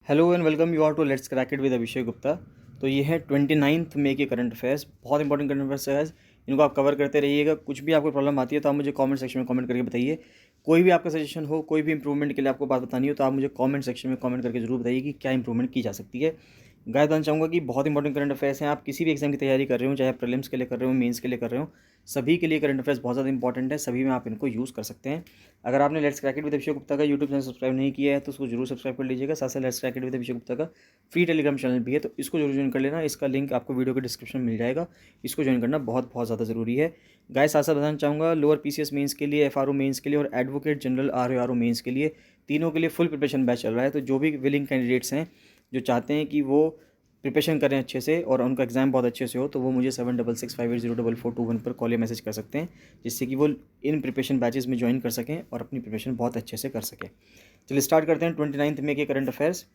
Hello and welcome you are to let's crack it with Abhishek Gupta. तो ये है 29 मई के करंट अफेयर्स, बहुत इंपॉर्टेंट करंट अफेयर्स है। इनको आप कवर करते रहिएगा। कुछ भी आपको प्रॉब्लम आती है तो आप मुझे कमेंट सेक्शन में कमेंट करके बताइए। कोई भी आपका सजेशन हो, कोई भी इंप्रूवमेंट के लिए आपको बात बतानी हो तो आप मुझे कमेंट सेक्शन में कमेंट करके जरूर बताइए कि क्या इंप्रूवमेंट की जा सकती है। गाइस बताना चाहूँगा कि बहुत इंपॉर्टेंट करंट अफेयर्स हैं। आप किसी भी एग्जाम की तैयारी कर रहे हो, चाहे आप प्रीलिम्स के लिए कर रहे हो, मेंस के लिए कर रहे हो, सभी के लिए करंट अफेयर्स बहुत ज़्यादा इंपॉर्टेंट है। सभी में आप इनको यूज़ कर सकते हैं। अगर आपने let's crack it with Abhishek Gupta का यूट्यूब चैनल सब्सक्राइब नहीं किया है तो उसको जरूर सब्सक्राइब कर लीजिएगा। साथ साथ let's crack it with Abhishek Gupta का फ्री टेलीग्राम चैनल भी है, तो इसको जरूर ज्वाइन कर लेना। इसका लिंक आपको वीडियो के डिस्क्रिप्शन में मिल जाएगा। इसको ज्वाइन करना बहुत बहुत ज़्यादा ज़रूरी है। गाइस साथ साथ बताना चाहूँगा, लोअर पीसीएस मेंस के लिए, एफआरओ मेंस के लिए और एडवोकेट जनरल आरओ मेंस के लिए, तीनों के लिए फुल प्रिपरेशन बैच चल रहा है। तो जो भी विलिंग कैंडिडेट्स हैं जो चाहते हैं कि वो प्रिपरेशन करें अच्छे से और उनका एग्जाम बहुत अच्छे से हो, तो वो मुझे 7665804421 पर कॉल या मैसेज कर सकते हैं, जिससे कि वो इन प्रिपरेशन बैचेस में ज्वाइन कर सकें और अपनी प्रिपरेशन बहुत अच्छे से कर सकें। चलिए स्टार्ट करते हैं 29 मई के करंट अफेयर्स।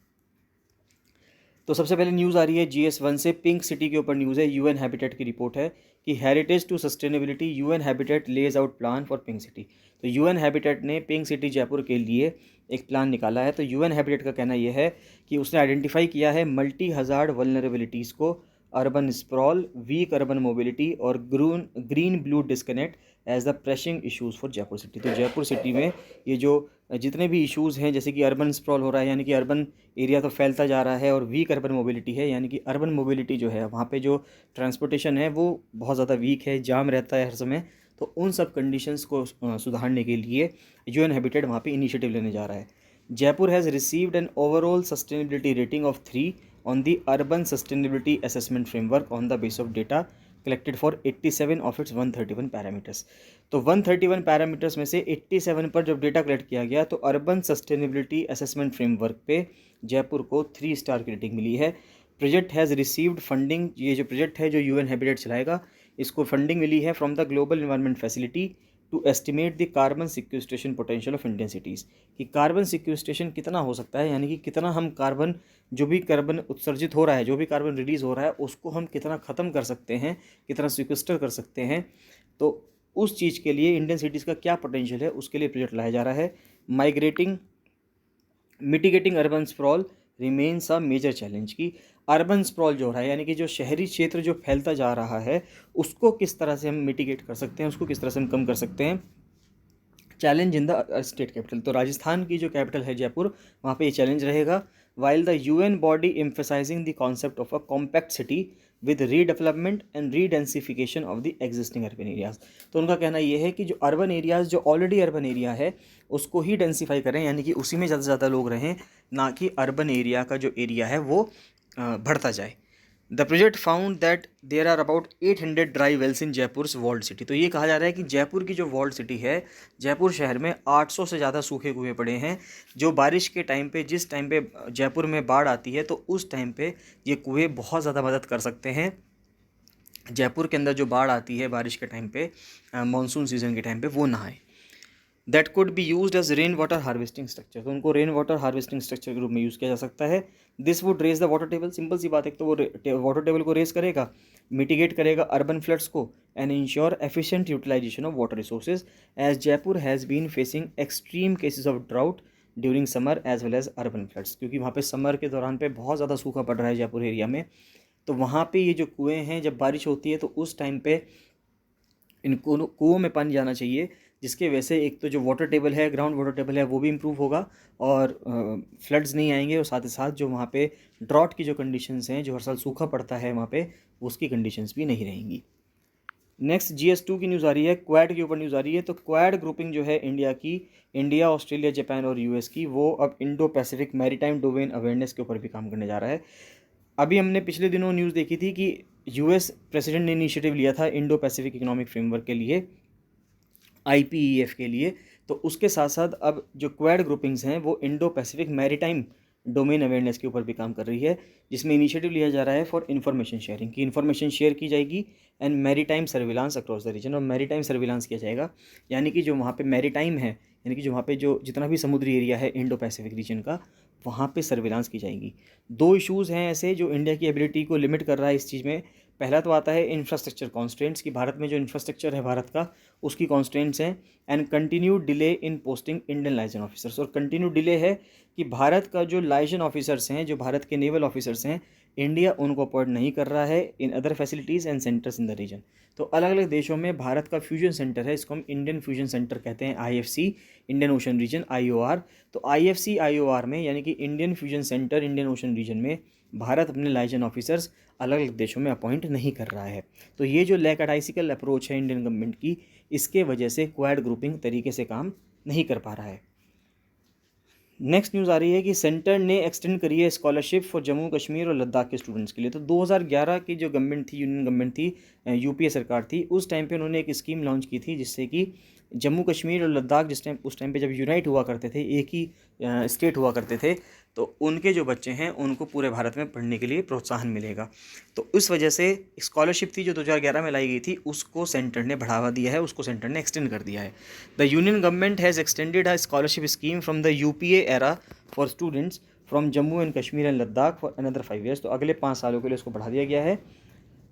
तो सबसे पहले न्यूज़ आ रही है GS1 से। पिंक सिटी के ऊपर न्यूज़ है। यूएन हैबिटेट की रिपोर्ट है कि heritage to sustainability, UN habitat lays out plan for pink city. तो यूएन हैबिटेट ने पिंक सिटी जयपुर के लिए एक प्लान निकाला है। तो यूएन हैबिटेट का कहना यह है कि उसने आइडेंटिफाई किया है मल्टी हज़ार्ड वल्नरेबिलिटीज़ को, urban sprawl, weak urban mobility और green blue disconnect as the pressing issues for Jaipur city. तो जयपुर सिटी में ये जो जितने भी इश्यूज़ हैं, जैसे कि अर्बन स्प्रॉल हो रहा है यानी कि अर्बन एरिया तो फैलता जा रहा है, और वीक अर्बन मोबिलिटी है यानी कि अर्बन मोबिलिटी जो है वहाँ पे जो ट्रांसपोर्टेशन है वो बहुत ज़्यादा वीक है, जाम रहता है हर समय। तो उन सब कंडीशंस को सुधारने के लिए यूएन हैबिटेट वहाँ पे इनिशिएटिव लेने जा रहा है। Jaipur has received an overall sustainability rating of 3 on the urban sustainability assessment framework on the base of data collected for 87 of its 131 parameters. तो 131 पैरामीटर्स में से 87 पर जब डेटा कलेक्ट किया गया तो अर्बन सस्टेनेबिलिटी असेसमेंट फ्रेमवर्क पे जयपुर को 3 स्टार की रेटिंग मिली है। Project has received funding. ये जो प्रोजेक्ट है जो यूएन हैबिटेट चलाएगा, इसको फंडिंग मिली है from the global environment facility to estimate the carbon sequestration potential of Indian cities. कि कार्बन सिक्वेस्ट्रेशन कितना हो सकता है, यानी कि कितना हम कार्बन, जो भी कार्बन उत्सर्जित हो रहा है, जो भी कार्बन रिलीज़ हो रहा है, उसको हम कितना ख़त्म कर सकते हैं, कितना सिक्वेस्टर कर सकते हैं। तो उस चीज़ के लिए इंडियन सिटीज़ का क्या पोटेंशियल है, उसके लिए प्रोजेक्ट लाया जा रहा है। Migrating mitigating urban sprawl remains a major challenge. की अर्बन स्प्रॉल जो हो रहा है यानी कि जो शहरी क्षेत्र जो फैलता जा रहा है, उसको किस तरह से हम मिटिगेट कर सकते हैं, उसको किस तरह से हम कम कर सकते हैं। Challenge in the state capital. तो राजस्थान की जो कैपिटल है जयपुर, वहाँ पे ये चैलेंज रहेगा। While the UN body emphasising the concept of a compact city with redevelopment and redensification of the existing urban areas. तो उनका कहना ये है कि जो अर्बन एरियाज, जो ऑलरेडी अर्बन एरिया है, उसको ही डेंसिफाई करें, यानी कि उसी में ज़्यादा से ज़्यादा लोग रहें, ना कि अर्बन एरिया का जो एरिया है वो बढ़ता जाए। The project found that there are about 800 dry wells in Jaipur's walled city. तो ये कहा जा रहा है कि जयपुर की जो वॉल्ड सिटी है, जयपुर शहर में 800 से ज़्यादा सूखे कुएं पड़े हैं, जो बारिश के टाइम पे, जिस टाइम पे जयपुर में बाढ़ आती है, तो उस टाइम पे ये कुएं बहुत ज़्यादा मदद कर सकते हैं। जयपुर के अंदर जो बाढ़ आती है बारिश के टाइम पे, मानसून सीजन के टाइम पे, वो ना आए। That could be use as rain water harvesting structure. तो उनको रेन वाटर हार्वेस्टिंग स्ट्रक्चर के रूप में यूज़ किया जा सकता है। This would raise the water table. Simple सी बात है, तो वो वाटर टेबल को रेज करेगा, मिटिगेट करेगा अर्बन फ्लड्स को, and ensure efficient utilisation of water resources as Jaipur has been facing extreme cases of drought during summer as well as urban floods. क्योंकि वहाँ पे समर के दौरान पे बहुत ज़्यादा सूखा पड़ रहा है जयपुर एरिया में। तो वहाँ पे ये जो कुएँ हैं, जब बारिश होती है तो उस टाइम पे इन कुओं में पानी जाना चाहिए, जिसके वजह से एक तो जो वाटर टेबल है, ग्राउंड वाटर टेबल है, वो भी इम्प्रूव होगा और फ्लड्स नहीं आएंगे, और साथ ही साथ जो वहाँ पे ड्रॉट की जो कंडीशंस हैं, जो हर साल सूखा पड़ता है वहाँ पे, उसकी कंडीशंस भी नहीं रहेंगी। नेक्स्ट GS2 की न्यूज़ आ रही है, क्वाड के ऊपर न्यूज़ आ रही है। तो क्वाड ग्रुपिंग जो है इंडिया की, इंडिया, ऑस्ट्रेलिया, जापान और यूएस की, वो अब Indo Pacific maritime domain awareness के ऊपर भी काम करने जा रहा है। अभी हमने पिछले दिनों न्यूज़ देखी थी कि यूएस प्रेसिडेंट ने इनिशिएटिव लिया था इंडो पैसिफिक इकोनॉमिक फ्रेमवर्क के लिए, IPEF के लिए। तो उसके साथ साथ अब जो क्वाड ग्रुपिंग्स हैं वो Indo Pacific maritime domain awareness के ऊपर भी काम कर रही है, जिसमें इनिशिएटिव लिया जा रहा है फॉर इन्फॉर्मेशन शेयरिंग। की इन्फॉर्मेशन शेयर की जाएगी and maritime surveillance across the region. और मैरीटाइम सर्विलांस किया जाएगा, यानी कि जो वहाँ पे मैरीटाइम है, यानी कि जो वहाँ पे जो जितना भी समुद्री एरिया है इंडो पैसिफिक रीजन का, वहाँ पे सर्विलांस की जाएगी। 2 इश्यूज़ हैं ऐसे जो इंडिया की एबिलिटी को लिमिट कर रहा है इस चीज़ में। पहला तो आता है इंफ्रास्ट्रक्चर कॉन्स्ट्रेंट्स, की भारत में जो इंफ्रास्ट्रक्चर है भारत का, उसकी कॉन्स्ट्रेंट्स हैं। And continue delay in posting Indian liaison officers. और कंटिन्यू डिले है कि भारत का जो लाइजन ऑफिसर्स हैं, जो भारत के नेवल ऑफिसर्स हैं, इंडिया उनको अपॉइंट नहीं कर रहा है in other facilities and centres in the region. तो अलग अलग देशों में भारत का फ्यूजन सेंटर है, इसको हम इंडियन फ्यूजन सेंटर कहते हैं, IFC, Indian Ocean region, IOR। तो IFC IOR में यानी कि Indian fusion centre Indian Ocean region में भारत अपने लाइजन ऑफिसर्स अलग अलग देशों में अपॉइंट नहीं कर रहा है। तो ये जो लैकडाइसिकल अप्रोच है इंडियन गवर्नमेंट की, इसके वजह से क्वाड ग्रुपिंग तरीके से काम नहीं कर पा रहा है। नेक्स्ट न्यूज़ आ रही है कि सेंटर ने एक्सटेंड करी है स्कॉलरशिप फॉर जम्मू कश्मीर और लद्दाख के स्टूडेंट्स के लिए। तो 2011 की जो गवर्नमेंट थी, यूनियन गवर्नमेंट थी, UPA सरकार थी, उस टाइम पे उन्होंने एक स्कीम लॉन्च की थी जिससे कि जम्मू कश्मीर और लद्दाख उस टाइम पे जब यूनाइट हुआ करते थे, एक ही स्टेट हुआ करते थे, तो उनके जो बच्चे हैं उनको पूरे भारत में पढ़ने के लिए प्रोत्साहन मिलेगा। तो इस वजह से स्कॉलरशिप थी जो 2011 में लाई गई थी, उसको सेंटर ने बढ़ावा दिया है, उसको सेंटर ने एक्सटेंड कर दिया है। The union government has extended a scholarship scheme from the UPA era for students from Jammu and Kashmir and Ladakh for another 5 years। तो अगले 5 सालों के लिए उसको बढ़ा दिया गया है।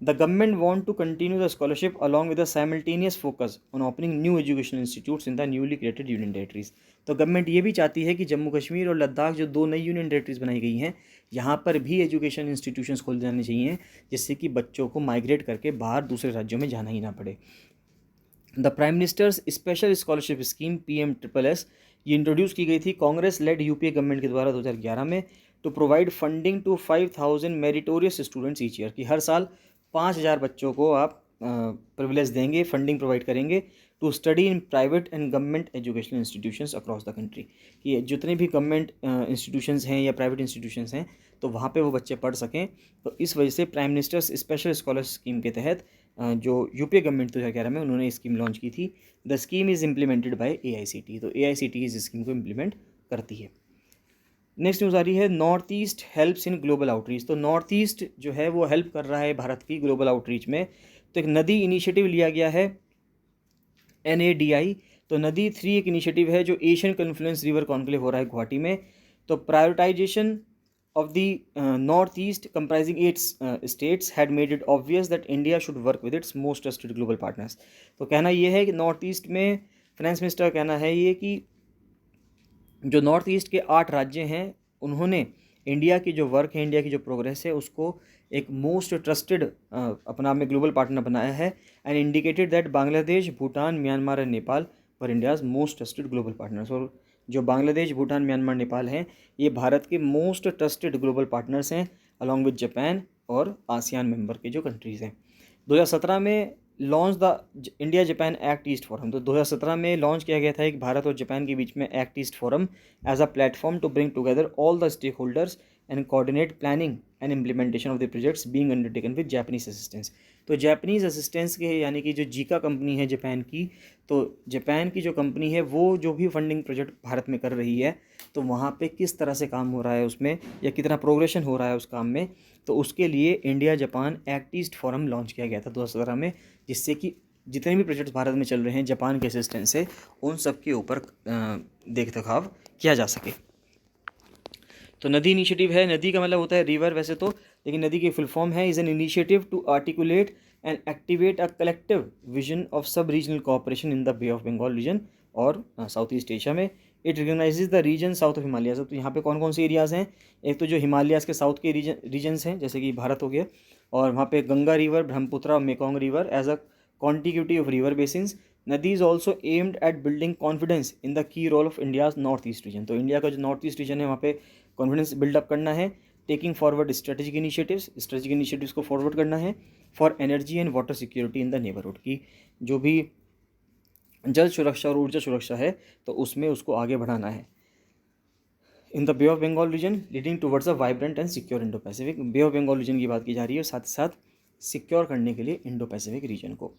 The government want to continue the scholarship along with a simultaneous focus on opening new educational institutes in the newly created union territories। तो गवर्नमेंट ये भी चाहती है कि जम्मू कश्मीर और लद्दाख जो 2 नई यूनियन टेरिटरीज बनाई गई हैं, यहाँ पर भी एजुकेशन इंस्टीट्यूशंस खोल जाने चाहिए, जिससे कि बच्चों को माइग्रेट करके बाहर दूसरे राज्यों में जाना ही ना पड़े। The prime ministers special scholarship scheme PMSSS ये इंट्रोड्यूस की गई थी कांग्रेस लेड UPA गवर्नमेंट के द्वारा 2011 में, to provide funding to 5000 meritorious students each year, कि हर साल 5000 बच्चों को आप प्रिविलेज देंगे, फंडिंग प्रोवाइड करेंगे to study in private and government educational institutions across the country, कि जितने भी गवर्नमेंट इंस्टीट्यूशंस हैं या प्राइवेट इंस्टीट्यूशंस हैं तो वहाँ पे वो बच्चे पढ़ सकें। तो इस वजह से prime ministers special scholarship scheme के तहत जो UPA गवर्नमेंट 2011 में उन्होंने स्कीम लॉन्च की थी। The scheme is implemented by AICTE। तो AICTE इस स्कीम को इम्प्लीमेंट करती है। नेक्स्ट न्यूज़ आ रही है north east helps in global outreach. तो नॉर्थ ईस्ट जो है वो हेल्प कर रहा है भारत की ग्लोबल आउटरीच में। तो एक नदी इनिशिएटिव लिया गया है NADI। तो नदी 3 एक इनिशिएटिव है जो एशियन कॉन्फ्लुएंस रिवर कॉन्क्लेव हो रहा है गुवाहाटी में। तो prioritisation of the northeast comprising 8 states had made it obvious that India should work with its most trusted global partners। तो कहना ये है कि नॉर्थ ईस्ट में फाइनेंस मिनिस्टर का कहना है ये कि जो नॉर्थ ईस्ट के 8 राज्य हैं उन्होंने इंडिया की जो वर्क है, इंडिया की जो प्रोग्रेस है, उसको एक मोस्ट ट्रस्टेड अपना में ग्लोबल पार्टनर बनाया है and indicated that Bangladesh, Bhutan, Myanmar and Nepal were India's most trusted global partners. और जो बांग्लादेश, भूटान, म्यांमार, नेपाल हैं, ये भारत के मोस्ट ट्रस्टेड ग्लोबल पार्टनर्स हैं अलॉन्ग विद जापान और आसियान मेंबर के जो कंट्रीज़ हैं। 2017 में launch the India Japan act east forum. तो 2017 में लॉन्च किया गया था एक भारत और जापान के बीच में act east forum as a platform to bring together all the stakeholders and coordinate planning and implementation of the projects being undertaken with Japanese assistance. तो जापानीज असिस्टेंस के यानी कि जो जीका कंपनी है Japan की, तो Japan की जो कंपनी है वो जो भी फंडिंग प्रोजेक्ट भारत में कर रही है, तो वहाँ पे किस तरह से काम हो रहा है उसमें या कितना प्रोग्रेशन हो रहा है उस काम में, तो उसके लिए India Japan act east forum launch किया गया था 2017 में, जिससे कि जितने भी प्रोजेक्ट्स भारत में चल रहे हैं जापान के असिस्टेंस से, उन सब के ऊपर देख रखाव किया जा सके। तो नदी इनिशिएटिव है, नदी का मतलब होता है रिवर वैसे तो, लेकिन नदी की फुल फॉर्म है is an initiative to articulate and activate a collective vision of sub regional cooperation in the bay of Bengal region और साउथ ईस्ट एशिया में। It recognises the region south of Himalayas. तो यहाँ पे कौन कौन से एरियाज़ हैं, एक तो जो हिमालयाज़ के साउथ के रीजन्स हैं जैसे कि भारत हो गया, और वहाँ पे गंगा रिवर, ब्रह्मपुत्र और Mekong river as a contiguity of river basins. NADI is also aimed at building confidence in the key role of India's North East region. तो इंडिया का जो नॉर्थ ईस्ट रीजन है वहाँ पे कॉन्फिडेंस बिल्डअप करना है। टेकिंग फॉरवर्ड स्ट्रेटेजिक इनिशिएटिव्स को forward करना है for energy and water security in the neighbourhood की, जो भी जल सुरक्षा और ऊर्जा सुरक्षा है तो उसमें उसको आगे बढ़ाना है। In the bay of Bengal region leading towards a vibrant and secure Indo Pacific. Bay of Bengal region की बात की जा रही है और साथ ही साथ सिक्योर करने के लिए इंडो पैसिफिक रीजन को।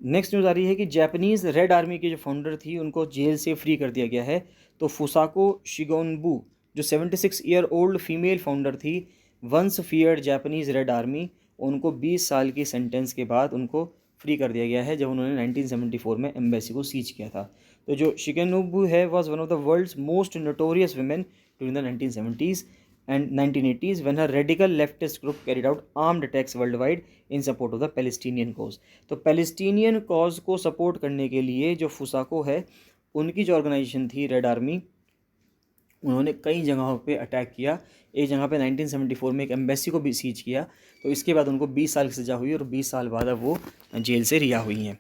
नेक्स्ट न्यूज़ आ रही है कि जापानीज़ रेड आर्मी के जो फाउंडर थी उनको जेल से फ्री कर दिया गया है। तो फुसाको शिगोनबू जो 76 ईयर ओल्ड फीमेल फाउंडर थी, once feared Japanese Red Army, उनको 20 साल की सेंटेंस के बाद उनको फ्री कर दिया गया है जब उन्होंने 1974 में एम्बेसी को सीज किया था। तो जो शिगेनोबू है was one of the world's most notorious women during the 1970s and 1980s when her radical leftist group carried out armed attacks worldwide in support of the Palestinian cause। तो Palestinian cause को support करने के लिए जो फुसाको है उनकी जो organisation थी रेड आर्मी, उन्होंने कई जगहों पे अटैक किया। एक जगह पे 1974 में एक एम्बेसी को भी सीज किया। तो इसके बाद उनको 20 साल की सज़ा हुई और 20 साल बाद अब वो जेल से रिहा हुई हैं।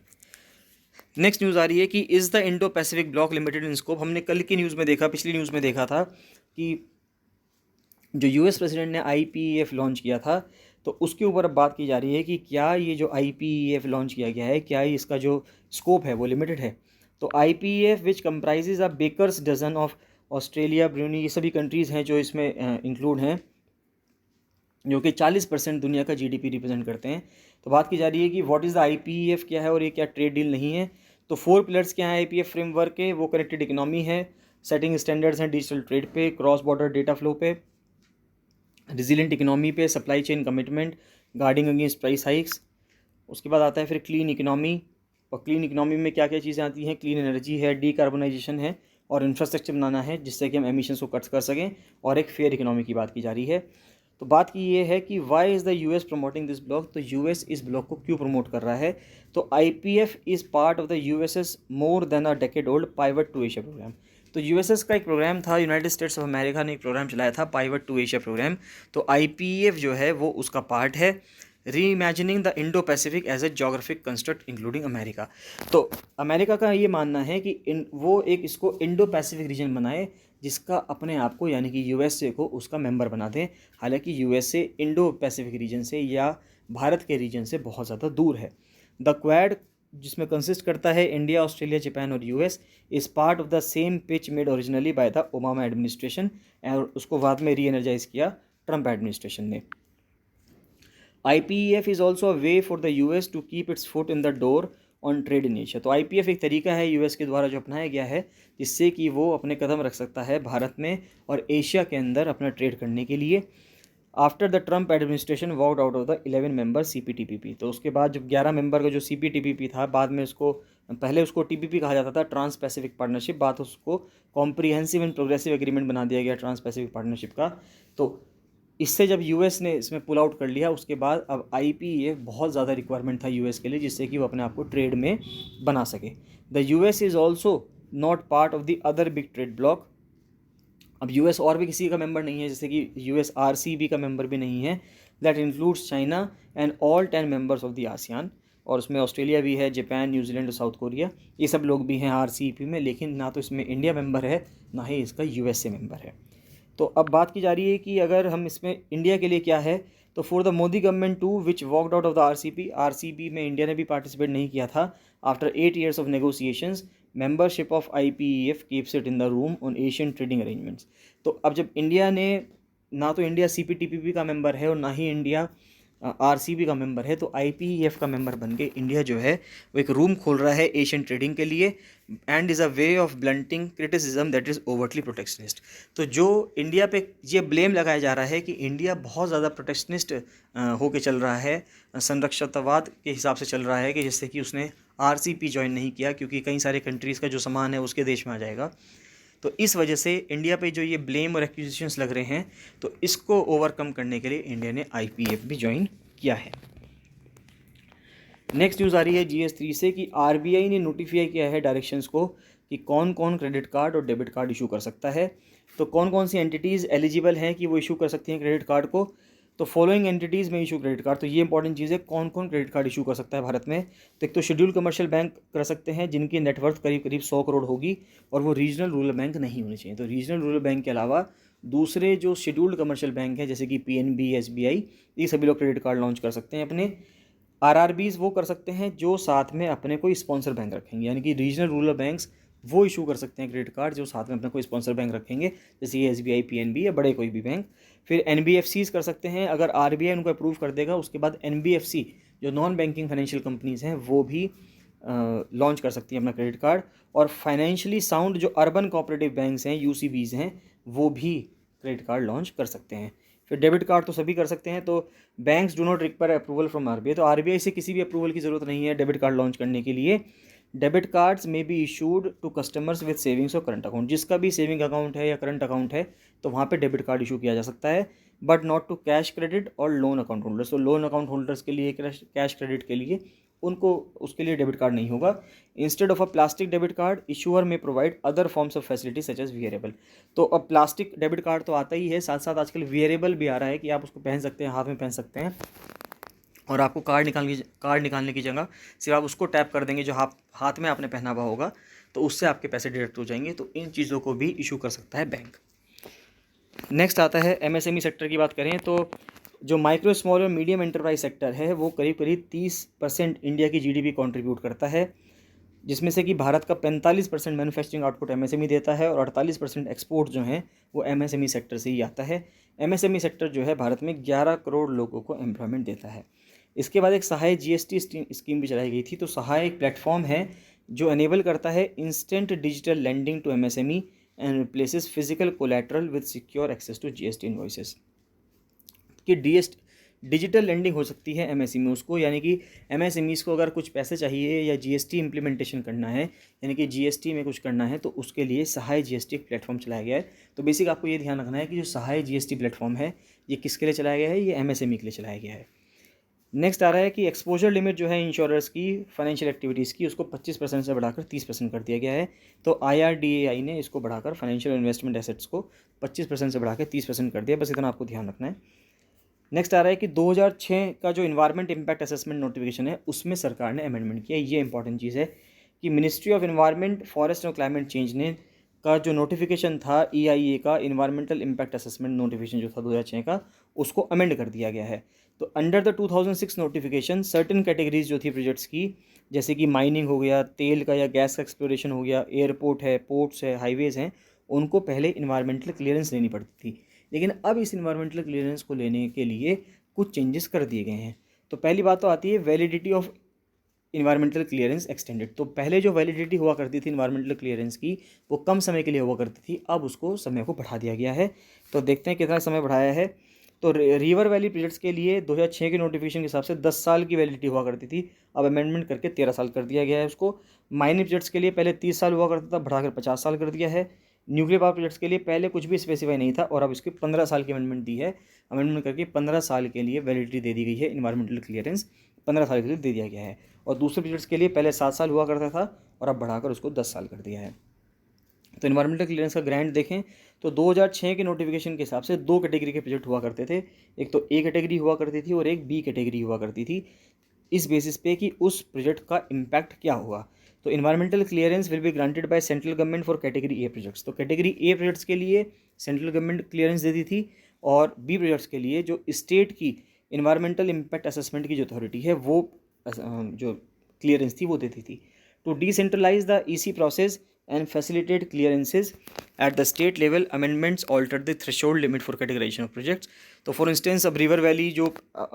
नेक्स्ट न्यूज़ आ रही है कि is the Indo Pacific block limited in scope. हमने कल की न्यूज़ में देखा, पिछली न्यूज़ में देखा था कि जो यूएस प्रेसिडेंट ने आईपीईएफ लॉन्च किया था, तो उसके ऊपर अब बात की जा रही है कि क्या ये जो आईपीईएफ लॉन्च किया गया है, क्या इसका जो स्कोप है वो लिमिटेड है। तो IPEF which comprises a baker's dozen of Australia, Brunei, ये सभी कंट्रीज़ हैं जो इसमें इंक्लूड हैं, जो कि 40% दुनिया का जीडीपी रिप्रेजेंट करते हैं। तो बात की जा रही है कि व्हाट इज़ द आईपीईएफ क्या है और ये क्या ट्रेड डील नहीं है। तो 4 पिलर्स क्या हैं आईपीएफ फ्रेमवर्क के, वो कनेक्टेड इकोनॉमी है, सेटिंग स्टैंडर्ड्स हैं डिजिटल ट्रेड पे, क्रॉस बॉर्डर डेटा फ्लो पे, रिजिलेंट इकोनॉमी पे, supply chain commitment, guarding against price hikes. उसके बाद आता है फिर क्लीन इकोनॉमी, और क्लीन इकोनॉमी में क्या क्या चीज़ें आती हैं, क्लीन एनर्जी है, डीकार्बोनाइजेशन है, और इंफ्रास्ट्रक्चर बनाना है जिससे कि हम एमिशंस को कट कर सकें, और एक फेयर इकोनॉमी की बात की जा रही है। तो बात की ये है कि why is the US promoting this bloc. तो यूएस इस ब्लॉक को क्यों प्रमोट कर रहा है। तो IPF is part of the US's more than a decade old pivot to Asia programme. तो यूएसएस का एक प्रोग्राम था, यूनाइटेड स्टेट्स ऑफ अमेरिका ने एक प्रोग्राम चलाया था, पाइवट टू एशिया प्रोग्राम। तो आईपीएफ जो है वो उसका पार्ट है, reimagining the Indo Pacific as a geographic construct including America. तो अमेरिका का ये मानना है कि वो एक इसको इंडो पैसिफिक रीजन बनाए जिसका अपने आप को यानी कि यूएसए को उसका मेंबर बना दें। हालांकि यूएसए इंडो पैसिफिक रीजन से या भारत के रीजन से बहुत ज़्यादा दूर है। द क्वाड, जिसमें कंसिस्ट करता है इंडिया, ऑस्ट्रेलिया, जापान और US, is part of the same pitch made originally by the Obama administration, और उसको बाद में री एनर्जाइज किया ट्रंप एडमिनिस्ट्रेशन ने। IPEF is also a way for the US to keep its foot in the door on trade in Asia। तो IPF एक तरीका है यूएस के द्वारा जो अपनाया गया है जिससे कि वो अपने कदम रख सकता है भारत में और एशिया के अंदर अपना ट्रेड करने के लिए। After the Trump administration walked out of the 11 member CPTPP। तो उसके बाद जब 11 मेंबर का जो CPTPP था, बाद में उसको, पहले उसको TPP कहा जाता था, ट्रांस पैसिफिक पार्टनरशिप, बाद उसको कॉम्प्रिहेंसिव एंड प्रोग्रेसिव एग्रीमेंट बना दिया गया ट्रांस पैसिफिक पार्टनरशिप का। तो इससे जब यूएस ने इसमें पुल आउट कर लिया, उसके बाद अब आईपीईएफ बहुत ज़्यादा रिक्वायरमेंट था यूएस के लिए जिससे कि वो अपने आप को ट्रेड में बना सके। The US is also not part of the other big trade block. अब यूएस और भी किसी का मेंबर नहीं है, जैसे कि यूएस RCEP का मेंबर भी नहीं है, that includes China and all 10 members of the ASEAN. और उसमें ऑस्ट्रेलिया भी है, जापान, न्यूजीलैंड और साउथ कोरिया, ये सब लोग भी हैं RCEP में, लेकिन ना तो इसमें इंडिया मेंबर है ना ही इसका यूएसए मेंबर है। तो अब बात की जा रही है कि अगर हम इसमें इंडिया के लिए क्या है, तो for the Modi government to which walked out of the RCEP में इंडिया ने भी पार्टिसिपेट नहीं किया था। After 8 years of negotiations, membership of IPEF keeps it in the room on Asian trading arrangements. तो अब जब इंडिया ने, ना तो इंडिया CPTPP का मेंबर है और ना ही इंडिया RCEP का मेंबर है, तो IPEF का मेंबर बन के इंडिया जो है वो एक रूम खोल रहा है एशियन ट्रेडिंग के लिए, and is a way of blunting criticism that is overtly protectionist. तो जो इंडिया पे ये ब्लेम लगाया जा रहा है कि इंडिया बहुत ज़्यादा प्रोटेक्शनिस्ट होके चल रहा है, संरक्षणवाद के हिसाब से चल रहा है, कि जिससे कि उसने RCEP ज्वाइन नहीं किया क्योंकि कई सारे कंट्रीज़ का जो सामान है उसके देश में आ जाएगा। तो इस वजह से इंडिया पे जो ये ब्लेम और एक्यूजेशंस लग रहे हैं, तो इसको ओवरकम करने के लिए इंडिया ने IPEF भी ज्वाइन किया है। नेक्स्ट न्यूज़ आ रही है GS3 से कि RBI ने नोटिफाई किया है डायरेक्शंस को कि कौन कौन क्रेडिट कार्ड और डेबिट कार्ड इशू कर सकता है। तो कौन कौन सी एंटिटीज़ एलिजिबल हैं कि वो इशू कर सकती हैं क्रेडिट कार्ड को। तो फॉलोइंग एंटिटीज़ में इशू क्रेडिट कार्ड। तो ये इंपॉर्टेंट चीज़ है, कौन कौन क्रेडिट कार्ड इशू कर सकता है भारत में। तो एक तो शेड्यूल कमर्शियल बैंक कर सकते हैं जिनकी नेटवर्थ करीब करीब 100 करोड़ होगी, और वो रीजनल रूरल बैंक नहीं होने चाहिए। तो रीजनल रूरल बैंक के अलावा दूसरे जो शेड्यूल्ड कमर्शियल बैंक हैं जैसे कि PNB, SBI, ये सभी लोग क्रेडिट कार्ड लॉन्च कर सकते हैं अपने। RRBs वो कर सकते हैं जो साथ में अपने कोई स्पॉन्सर बैंक रखेंगे, यानी कि रीजनल रूरल बैंक्स वो इशू कर सकते हैं क्रेडिट कार्ड जो साथ में अपना कोई स्पॉन्सर बैंक रखेंगे, जैसे कि SBI, PNB या बड़े कोई भी बैंक। फिर NBFCs कर सकते हैं, अगर RBI उनको अप्रूव कर देगा उसके बाद NBFC जो नॉन बैंकिंग फाइनेंशियल कंपनीज़ हैं वो भी लॉन्च कर सकती हैं अपना क्रेडिट कार्ड। और फाइनेंशियली साउंड जो अर्बन कोऑपरेटिव बैंक्स हैं, UCBs हैं, वो भी क्रेडिट कार्ड लॉन्च कर सकते हैं। फिर डेबिट कार्ड तो सभी कर सकते हैं। तो banks do not require approval from RBI। तो RBI से किसी भी अप्रूवल की ज़रूरत नहीं है डेबिट कार्ड लॉन्च करने के लिए। Debit cards may be issued to customers with savings और करंट अकाउंट। जिसका भी सेविंग अकाउंट है या करंट अकाउंट है तो वहाँ पे डेबिट कार्ड इशू किया जा सकता है, but not to cash credit और लोन अकाउंट होल्डर्स। तो लोन अकाउंट होल्डर्स के लिए, कैश क्रेडिट के लिए उनको उसके लिए डेबिट कार्ड नहीं होगा। Instead of a plastic debit card issuer may provide other forms of facility such as wearable. तो अब प्लास्टिक डेबिट कार्ड तो आता ही है, साथ साथ आजकल वियरेबल भी आ रहा है कि आप उसको पहन सकते हैं, हाथ में पहन सकते हैं, और आपको कार्ड निकालने की जगह सिर्फ आप उसको टैप कर देंगे जो हाथ में आपने पहना हुआ होगा, तो उससे आपके पैसे डिडक्ट हो जाएंगे। तो इन चीज़ों को भी इशू कर सकता है बैंक। नेक्स्ट आता है एमएसएमई सेक्टर की बात करें तो जो माइक्रो स्मॉल और मीडियम एंटरप्राइज सेक्टर है वो करीब करीब 30% इंडिया की जीडीपी कंट्रीब्यूट करता है, जिसमें से कि भारत का 45% मैन्युफैक्चरिंग आउटपुट एमएसएमई देता है और 48% एक्सपोर्ट जो हैं वो एमएसएमई सेक्टर से ही आता है। एमएसएमई सेक्टर जो है भारत में 11 करोड़ लोगों को एम्प्लॉयमेंट देता है। इसके बाद एक सहाय जीएसटी स्कीम भी चलाई गई थी। तो सहाय एक प्लेटफॉर्म है जो एनेबल करता है instant digital lending to MSME and replaces physical collateral with secure access to GST invoices. कि डिजिटल लेंडिंग हो सकती है एमएसएमई उसको, यानी कि एमएसएमईज को अगर कुछ पैसे चाहिए या जीएसटी इम्प्लीमेंटेशन करना है, यानी कि जीएसटी में कुछ करना है, तो उसके लिए सहाय जीएसटी एक प्लेटफॉर्म चलाया गया है। तो बेसिक आपको ये ध्यान रखना है कि जो सहाय जीएसटी प्लेटफॉर्म है ये किसके लिए चलाया गया है, ये एमएसएमई के लिए चलाया गया है। नेक्स्ट आ रहा है कि एक्सपोजर लिमिट जो है इंश्योरर्स की फाइनेंशियल एक्टिविटीज़ की उसको 25% से बढ़ाकर 30% कर दिया गया है। तो IRDAI ने इसको बढ़ाकर फाइनेंशियल इन्वेस्टमेंट एसेट्स को 25% से बढ़ाकर 30% कर दिया। बस इतना आपको ध्यान रखना है। नेक्स्ट आ रहा है कि 2006 का जो इन्वायरमेंट इम्पैक्ट असेसमेंट नोटिफिकेशन है उसमें सरकार ने अमेंडमेंट किया। ये इंपॉर्टेंट चीज़ है कि मिनिस्ट्री ऑफ इन्वायरमेंट फॉरेस्ट और क्लाइमेट चेंज ने का जो नोटिफिकेशन था EIA का इन्वायरमेंटल इम्पैक्ट असेसमेंट नोटिफिकेशन जो था 2006 का, उसको अमेंड कर दिया गया है। तो under the 2006 notification certain categories जो थी प्रोजेक्ट्स की, जैसे कि माइनिंग हो गया, तेल का या गैस का एक्सप्लोरेशन हो गया, एयरपोर्ट है, पोर्ट्स है, हाईवेज़ हैं, उनको पहले इन्वायरमेंटल क्लियरेंस लेनी पड़ती थी। लेकिन अब इस इन्वायरमेंटल क्लियरेंस को लेने के लिए कुछ चेंजेस कर दिए गए हैं। तो पहली बात तो आती है validity of environmental clearance extended. तो पहले जो वैलिडिटी हुआ करती थी इन्वायरमेंटल क्लियरेंस की वो कम समय के लिए हुआ करती थी, अब उसको समय को बढ़ा दिया गया है। तो देखते हैं कितना समय बढ़ाया है। तो रिवर वैली प्रोजेक्ट्स के लिए 2006 के नोटिफिकेशन के हिसाब से 10 साल की वैलिडिटी हुआ करती थी, अब अमेंडमेंट करके 13 साल कर दिया गया है उसको। माइनिंग प्रोजेक्ट्स के लिए पहले 30 साल हुआ करता था, बढ़ाकर 50 साल कर दिया है। न्यूक्लियर पावर प्रोजेक्ट्स के लिए पहले कुछ भी स्पेसिफाई नहीं था और अब इसकी 15 साल की अमेंडमेंट दी है। अमेंडमेंट करके 15 साल के लिए वैलिडिटी दे दी गई है, इन्वायरमेंटल क्लियरेंस 15 साल के लिए दे दिया गया है। और दूसरे प्रोजेक्ट्स के लिए पहले 7 साल हुआ करता था और अब बढ़ाकर उसको 10 साल कर दिया है। तो इन्वायरमेंटल क्लियरेंस का ग्रांट देखें तो 2006 के नोटिफिकेशन के हिसाब से 2 कैटेगरी के प्रोजेक्ट हुआ करते थे, एक तो ए कैटेगरी हुआ करती थी और एक बी कैटेगरी हुआ करती थी, इस बेसिस पे कि उस प्रोजेक्ट का इम्पैक्ट क्या हुआ। तो environmental clearance will be granted by central government for category A projects. तो कैटेगरी ए प्रोजेक्ट्स के लिए सेंट्रल गवर्नमेंट क्लियरेंस देती थी और बी प्रोजेक्ट्स के लिए जो स्टेट की इन्वायरमेंटल इम्पैक्ट असेसमेंट की जो अथॉरिटी है वो जो क्लियरेंस थी वो देती थी। To decentralise the EC process and facilitate clearances at the state level, amendments altered the threshold limit for categorization of projects. तो फॉर इंस्टेंस अब रिवर वैली जो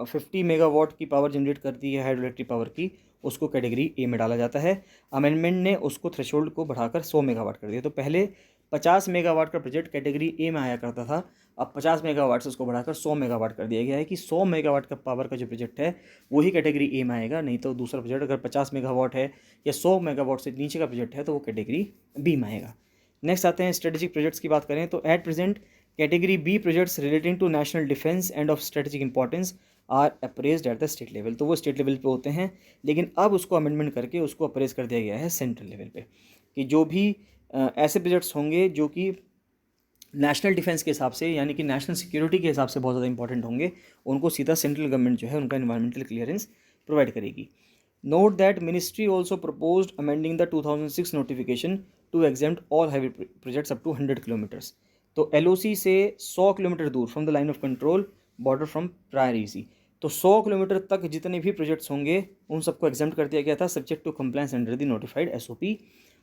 50 मेगावाट की पावर जनरेट करती है हाइड्रो इलेक्ट्रिक पावर की, उसको category A में डाला जाता है। अमेंडमेंट ने उसको थ्रेशोल्ड को बढ़ाकर 100 मेगावाट कर दिया। तो पहले 50 मेगावाट का प्रोजेक्ट कैटेगरी ए में आया करता था, अब 50 मेगावाट से उसको बढ़ाकर 100 मेगावाट कर दिया गया है कि 100 मेगावाट का पावर का जो प्रोजेक्ट है वही कैटेगरी ए में आएगा, नहीं तो दूसरा प्रोजेक्ट अगर 50 मेगावाट है या 100 मेगावाट से नीचे का प्रोजेक्ट है तो वो कैटेगरी बी में आएगा। नेक्स्ट आते हैं स्ट्रेटेजिक प्रोजेक्ट्स की बात करें तो at present category B projects relating to national defence and of strategic importance are appraised at the state level. तो वो स्टेट लेवल पे होते हैं, लेकिन अब उसको अमेंडमेंट करके उसको अप्रेज कर दिया गया है सेंट्रल लेवल पे कि जो भी ऐसे प्रोजेक्ट्स होंगे जो कि नेशनल डिफेंस के हिसाब से यानी कि नेशनल सिक्योरिटी के हिसाब से बहुत ज़्यादा इंपॉर्टेंट होंगे, उनको सीधा सेंट्रल गवर्नमेंट जो है उनका इन्वायरमेंटल क्लियरेंस प्रोवाइड करेगी। Note that ministry also proposed amending the 2006 notification to exempt all highway projects up to 100 kilometres. तो LOC से 100 किलोमीटर दूर from the line of control border from prior EC, तो 100 kilometre तक जितने भी projects होंगे उन सबको एग्जेम्प्ट कर दिया गया था subject to compliance under the notified SOP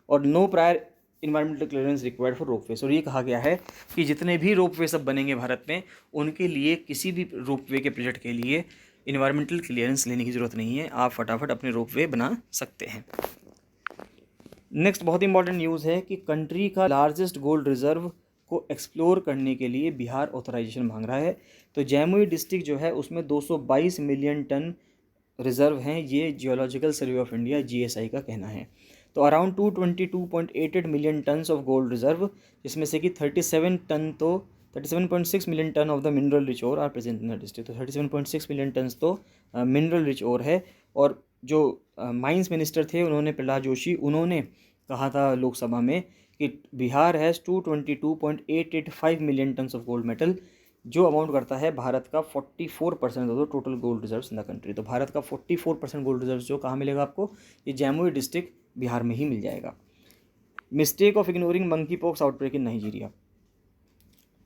और no prior environmental clearance required for ropeways. और ये कहा गया है कि जितने भी रोपवे सब बनेंगे भारत में उनके लिए किसी भी रोपवे के प्रोजेक्ट के लिए इन्वायरमेंटल क्लियरेंस लेने की ज़रूरत नहीं है, आप फटाफट अपने रोपवे बना सकते हैं। नेक्स्ट बहुत इंपॉर्टेंट न्यूज़ है कि कंट्री का लार्जेस्ट गोल्ड रिजर्व को एक्सप्लोर करने के लिए बिहार ऑथराइजेशन मांग रहा है। तो जमुई डिस्ट्रिक्ट जो है उसमें 222 मिलियन टन रिजर्व हैं, ये geological survey of India GSI का कहना है। तो around 222.88 million tonnes of gold reserve, जिसमें से कि 37.6 million tonne of the mineral rich ore are present in the district. तो 37.6 मिलियन टन्स तो मिनरल रिच ओर है और जो माइंस मिनिस्टर थे उन्होंने, प्रहलाद जोशी, उन्होंने कहा था लोकसभा में कि Bihar has 222.885 million tonnes of gold medal, जो अमाउंट करता है भारत का 44% of the total gold reserves in the country. तो भारत का 44% गोल्ड रिजर्व्स जो कहाँ मिलेगा आपको, ये जमुई डिस्ट्रिक्ट बिहार में ही मिल जाएगा। Mistake of ignoring monkey pox outbreak in Nigeria.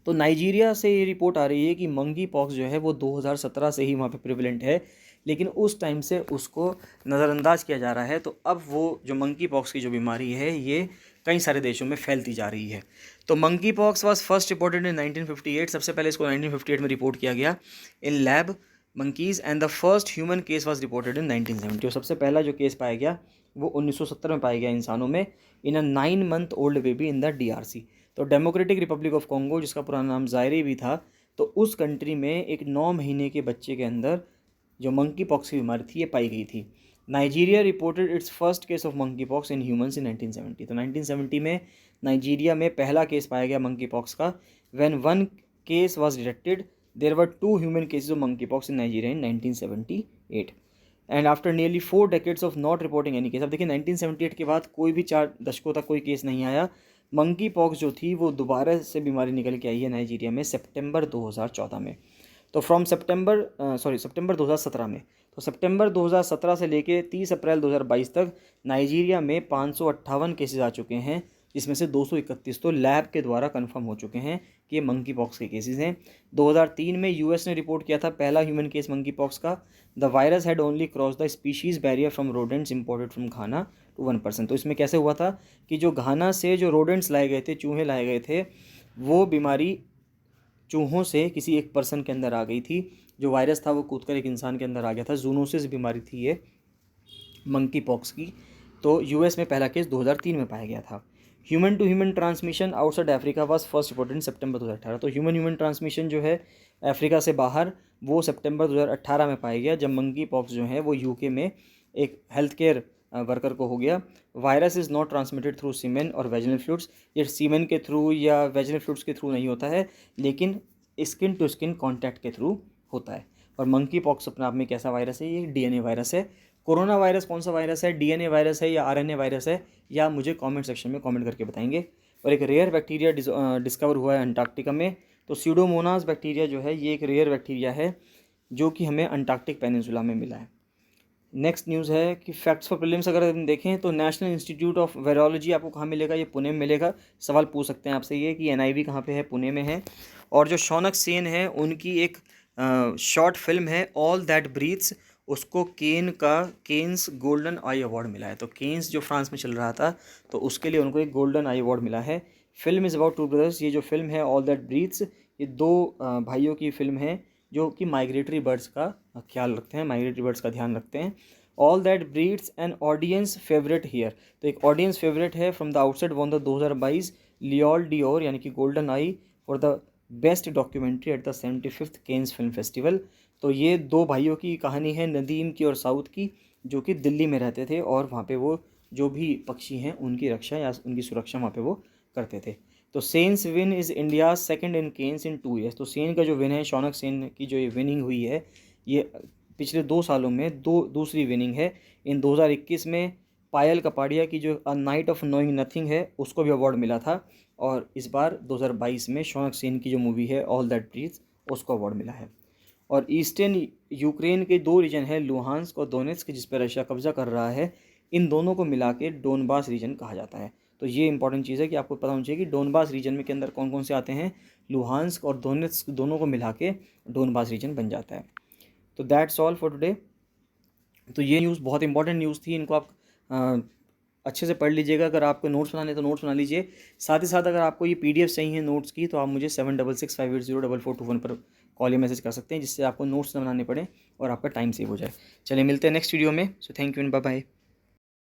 तो नाइजीरिया से ये रिपोर्ट आ रही है कि मंकी पॉक्स जो है वो 2017 से ही वहाँ पे प्रिवलेंट है, लेकिन उस टाइम से उसको नज़रअंदाज किया जा रहा है। तो अब वो जो मंकी पॉक्स की जो बीमारी है ये कई सारे देशों में फैलती जा रही है। तो monkeypox was first reported in 1958, सबसे पहले इसको 1958 में रिपोर्ट किया गया in lab monkeys, and the first human case was reported in 1970। और सबसे पहला जो केस पाया गया वो 1970 में पाया गया इंसानों में, इन अ 9 month old baby in the DRC। तो डेमोक्रेटिक रिपब्लिक ऑफ कॉन्गो, जिसका पुराना नाम जायरे भी था, तो उस कंट्री में एक 9 महीने के बच्चे के अंदर जो मंकी पॉक्स की बीमारी थी ये पाई गई थी। Nigeria reported it's first case of monkeypox in humans in 1970। तो 1970 में नाइजीरिया में पहला केस पाया गया मंकी पॉक्स का। When one case was detected there were 2 human cases of monkeypox in Nigeria in 1978 and after nearly 4 decades of not reporting any case. अब देखिए 1978 के बाद कोई भी 4 दशकों तक कोई केस नहीं आया। मंकी पॉक्स जो थी वो दोबारा से बीमारी निकल के आई है नाइजीरिया में सितंबर 2014 में। तो सितंबर 2017 में, तो सितंबर 2017 से लेके 30 अप्रैल 2022 तक नाइजीरिया में 558 केसेस आ चुके हैं, जिसमें से 231 तो लैब के द्वारा कंफर्म हो चुके हैं कि ये मंकी पॉक्स के केसेस हैं। 2003 में यूएस ने रिपोर्ट किया था पहला ह्यूमन केस मंकी पॉक्स का। The virus had only cross the species barrier from rodents imported from Ghana to 1%। तो इसमें कैसे हुआ था कि जो घाना से जो रोडेंट्स लाए गए थे, चूहे लाए गए थे, वो बीमारी चूहों से किसी एक पर्सन के अंदर आ गई थी। जो वायरस था वो कूदकर एक इंसान के अंदर आ गया था। जूनोसिस बीमारी थी ये मंकी पॉक्स की। तो यूएस में पहला केस 2003 में पाया गया था। Human to human transmission outside Africa was first reported in September 2018। तो ह्यूमन ह्यूमन ट्रांसमिशन जो है अफ्रीका से बाहर, वो सितंबर 2018 में पाया गया, जब मंकी पॉक्स जो है वो यूके में एक हेल्थ केयर वर्कर को हो गया। Virus is not transmitted through semen और वेजिनल फ्लूइड्स। ये सीमेन के थ्रू या वेजिनल फ्लूइड्स के थ्रू नहीं होता है, लेकिन स्किन टू स्किन कॉन्टैक्ट के थ्रू होता है। और मंकी पॉक्स अपने आप में कैसा वायरस है, ये डीएनए वायरस है। कोरोना वायरस कौन सा वायरस है, डीएनए वायरस है या आरएनए वायरस है, या मुझे कमेंट सेक्शन में कमेंट करके बताएंगे। और एक रेयर बैक्टीरिया डिस्कवर हुआ है अंटार्कटिका में। तो स्यूडोमोनास बैक्टीरिया जो है ये एक रेयर बैक्टीरिया है जो कि हमें अंटार्कटिक पेनिनसुला में मिला है। नेक्स्ट न्यूज़ है कि फैक्ट्स फॉर प्रीलिम्स अगर हम देखें तो नेशनल इंस्टीट्यूट ऑफ वायरोलॉजी आपको कहाँ मिलेगा, ये पुणे में मिलेगा। सवाल पूछ सकते हैं आपसे ये कि एनआईवी कहाँ पे है, पुणे में है। और जो शौनक सेन है उनकी एक शॉर्ट फिल्म है ऑल दैट ब्रीथ्स, उसको केन्स गोल्डन आई अवार्ड मिला है। तो केन्स जो फ्रांस में चल रहा था तो उसके लिए उनको एक गोल्डन आई अवार्ड मिला है। Film is about 2 brothers. ये जो फिल्म है ऑल दैट ब्रीथ्स, ये 2 भाइयों की फिल्म है जो कि माइग्रेटरी बर्ड्स का ख्याल रखते हैं, माइग्रेटरी बर्ड्स का ध्यान रखते हैं। All that breeds an audience favourite here. तो एक ऑडियंस फेवरेट है। From the outside won the 2022 L'Oeil d'Or यानी कि Golden Eye for the best documentary at the 75th Cannes film festival. तो ये 2 भाइयों की कहानी है, नदीम की और साउथ की, जो कि दिल्ली में रहते थे और वहाँ पे वो जो भी पक्षी हैं उनकी रक्षा या उनकी सुरक्षा वहाँ पे वो करते थे। तो सेन्स win is India second in Cannes in 2 years। तो सेन का जो विन है, शौनक सेन की जो ये विनिंग हुई है, ये पिछले 2 सालों में दूसरी विनिंग है। इन 2021 में पायल कपाड़िया की जो a night of knowing nothing है उसको भी अवार्ड मिला था, और इस बार 2022 में शौनक सेन की जो मूवी है ऑल दैट ब्रीथ्स उसको अवार्ड मिला है। और ईस्टर्न यूक्रेन के 2 रीजन है, लुहांस्क और दोनेत्स्क, जिस पर रशिया कब्जा कर रहा है। इन दोनों को मिला के डोनबास रीजन कहा जाता है। तो ये इंपॉर्टेंट चीज़ है कि आपको पता होना चाहिए कि डोनबास रीजन में के अंदर कौन कौन से आते हैं। लुहांस्क और दोनेत्स्क दोनों को मिला के डोनबास रीजन बन जाता है। तो दैट्स ऑल फॉर टुडे। तो ये न्यूज़ बहुत इंपॉर्टेंट न्यूज़ थी, इनको आप अच्छे से पढ़ लीजिएगा। अगर आपको नोट्स बनाने तो नोट्स बना लीजिए। साथ ही साथ अगर आपको ये PDF चाहिए नोट्स की तो आप मुझे 7665804421 पर कॉल या मैसेज कर सकते हैं, जिससे आपको नोट्स बनाने पड़े और आपका टाइम सेव हो जाए। चलिए मिलते हैं नेक्स्ट वीडियो में। So thank you and bye bye.